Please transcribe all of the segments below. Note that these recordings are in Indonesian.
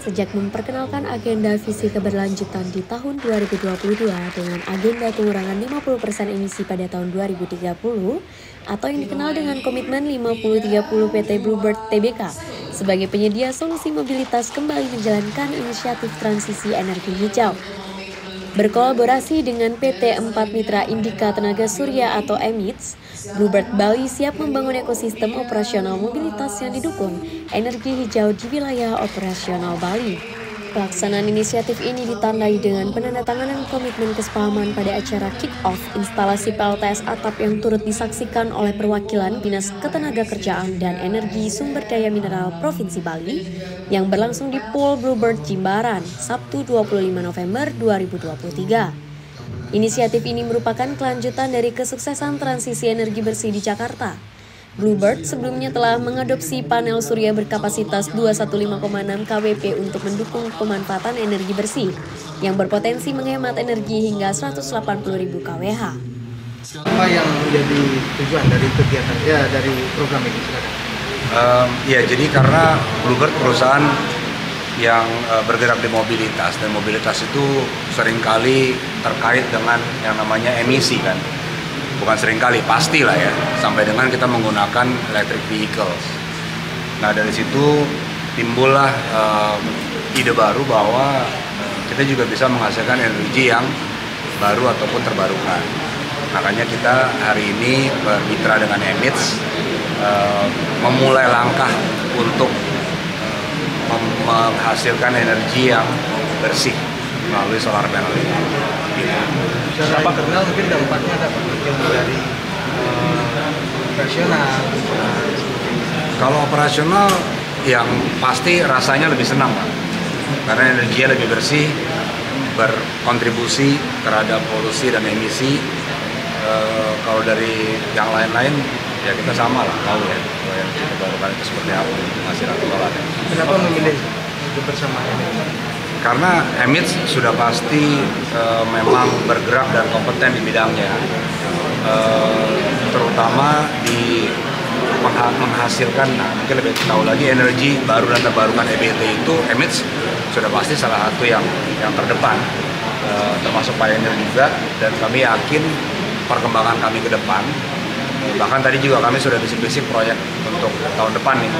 sejak memperkenalkan agenda visi keberlanjutan di tahun 2022 dengan agenda pengurangan 50% emisi pada tahun 2030 atau yang dikenal dengan komitmen 50-30 PT Bluebird Tbk sebagai penyedia solusi mobilitas kembali menjalankan inisiatif transisi energi hijau. Berkolaborasi dengan PT 4 Mitra Indika Tenaga Surya atau EMITS, Bluebird Bali siap membangun ekosistem operasional mobilitas yang didukung energi hijau di wilayah operasional Bali. Pelaksanaan inisiatif ini ditandai dengan penandatanganan komitmen kesepahaman pada acara kick-off instalasi PLTS atap yang turut disaksikan oleh perwakilan Dinas Ketenagakerjaan dan Energi Sumber Daya Mineral Provinsi Bali yang berlangsung di Pool Bluebird Jimbaran, Sabtu 25 November 2023. Inisiatif ini merupakan kelanjutan dari kesuksesan transisi energi bersih di Jakarta. Bluebird sebelumnya telah mengadopsi panel surya berkapasitas 215,6 kWp untuk mendukung pemanfaatan energi bersih yang berpotensi menghemat energi hingga 180.000 kWh. Apa yang menjadi tujuan dari kegiatan dari program ini? Jadi karena Bluebird perusahaan yang bergerak di mobilitas, dan mobilitas itu seringkali terkait dengan yang namanya emisi kan. Bukan seringkali, pastilah ya, sampai dengan kita menggunakan electric vehicles. Nah dari situ timbullah ide baru bahwa kita juga bisa menghasilkan energi yang baru ataupun terbarukan. Makanya kita hari ini bermitra dengan EMITS, memulai langkah untuk menghasilkan energi yang bersih melalui solar panel ini. Secara internal mungkin dampaknya dapat dari operasional. Kalau operasional yang pasti rasanya lebih senang, Pak. Karena energinya lebih bersih, berkontribusi terhadap polusi dan emisi. Kalau dari yang lain-lain ya kita sama lah, tahu ya kalau yang terbarukan itu seperti apa hasil solar. Kenapa memilih kebersamaan ini? Karena EMITS sudah pasti memang bergerak dan kompeten di bidangnya, terutama di menghasilkan, mungkin lebih tahu lagi, energi baru dan terbarukan EBT itu EMITS sudah pasti salah satu yang terdepan, termasuk Pioneer juga, dan kami yakin perkembangan kami ke depan, bahkan tadi juga kami sudah bisik-bisik proyek untuk tahun depan nih,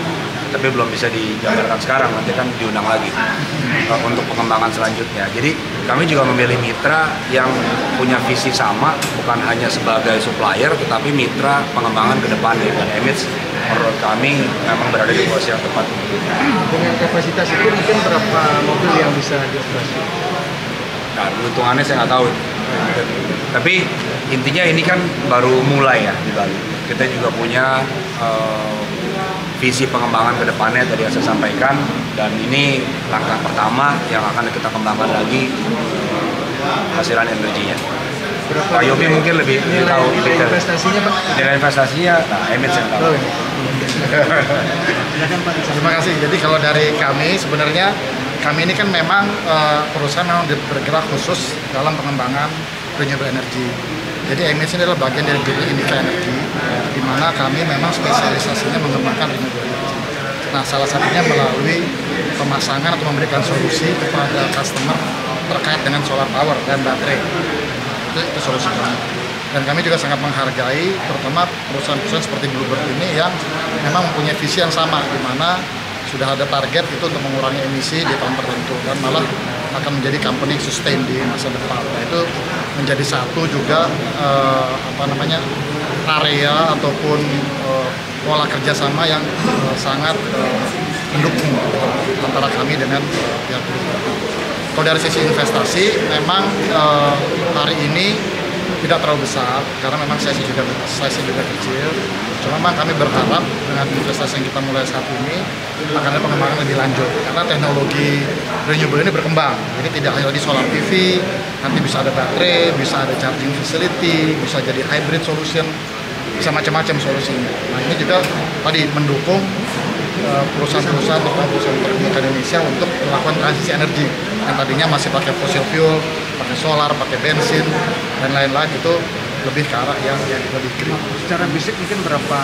tapi belum bisa dijabarkan sekarang, nanti kan diundang lagi untuk pengembangan selanjutnya. Jadi kami juga memilih mitra yang punya visi sama, bukan hanya sebagai supplier, tetapi mitra pengembangan ke depannya. Dan EMITS menurut kami memang berada di posisi yang tepat. Dengan kapasitas itu mungkin berapa mobil yang bisa dioperasi? Nah, hitungannya saya nggak tahu. Tapi intinya ini kan baru mulai ya di Bali. Kita juga punya visi pengembangan ke depannya tadi yang saya sampaikan, dan ini langkah pertama yang akan kita kembangkan lagi hasilan energinya. Pak Yopi mungkin lebih tahu nilai investasinya, Pak. Nilai investasinya, nah EMITS yang tahu. Terima kasih. Jadi kalau dari kami sebenarnya kami ini kan memang perusahaan memang bergerak khusus dalam pengembangan renewable energy. Jadi EMITS ini adalah bagian dari PT Indika Energi, di mana kami memang spesialisasinya mengembangkan renewable energy. Nah, salah satunya melalui pemasangan atau memberikan solusi kepada customer terkait dengan solar power dan baterai. Itu solusi kami. Dan kami juga sangat menghargai, terutama perusahaan-perusahaan seperti Bluebird ini yang memang mempunyai visi yang sama, di mana sudah ada target itu untuk mengurangi emisi di tahun tertentu dan malah akan menjadi company sustain di masa depan. Nah, itu menjadi satu juga area ataupun pola kerjasama yang sangat mendukung antara kami dengan pihak Bluebird. Kalau dari sisi investasi, memang hari ini tidak terlalu besar karena memang size juga kecil. Cuma memang kami berharap dengan investasi yang kita mulai saat ini akan ada pengembangan lebih lanjut karena teknologi renewable ini berkembang. Jadi tidak hanya di solar PV, nanti bisa ada baterai, bisa ada charging facility, bisa jadi hybrid solution, bisa macam-macam solusinya. Nah ini juga tadi mendukung perusahaan-perusahaan terkemuka Indonesia untuk melakukan transisi energi yang tadinya masih pakai fossil fuel, pakai solar, pakai bensin dan lain-lain, itu lebih ke arah yang lebih green. Secara fisik mungkin berapa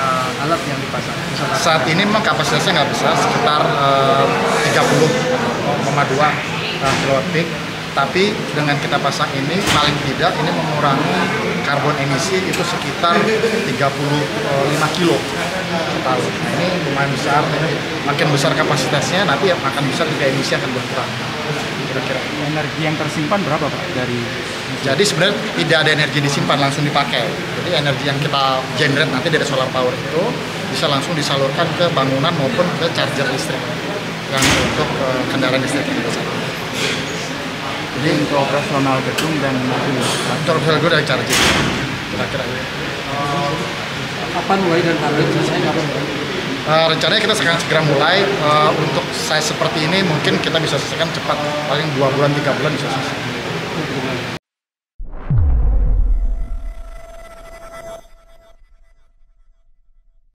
alat yang dipasang? Saat ini memang kapasitasnya nggak besar, sekitar 30,2 kilowatt peak. Tapi dengan kita pasang ini, paling tidak ini mengurangi karbon emisi itu sekitar 35 kilo setahun. Nah ini lumayan besar, makin besar kapasitasnya nanti akan besar juga emisi akan berkurang. Kira-kira. Energi yang tersimpan berapa Pak dari? Jadi sebenarnya tidak ada energi disimpan, langsung dipakai. Jadi energi yang kita generate nanti dari solar power itu bisa langsung disalurkan ke bangunan maupun ke charger listrik yang untuk kendaraan listrik yang kita satu. Jadi untuk operasional gedung dan mobil. Untuk operasional gedung dari charging. Kira-kira. Kapan mulai dan target selesai kapan? Rencananya kita akan segera mulai. Untuk size seperti ini mungkin kita bisa selesaikan cepat, paling 2 bulan 3 bulan bisa selesai.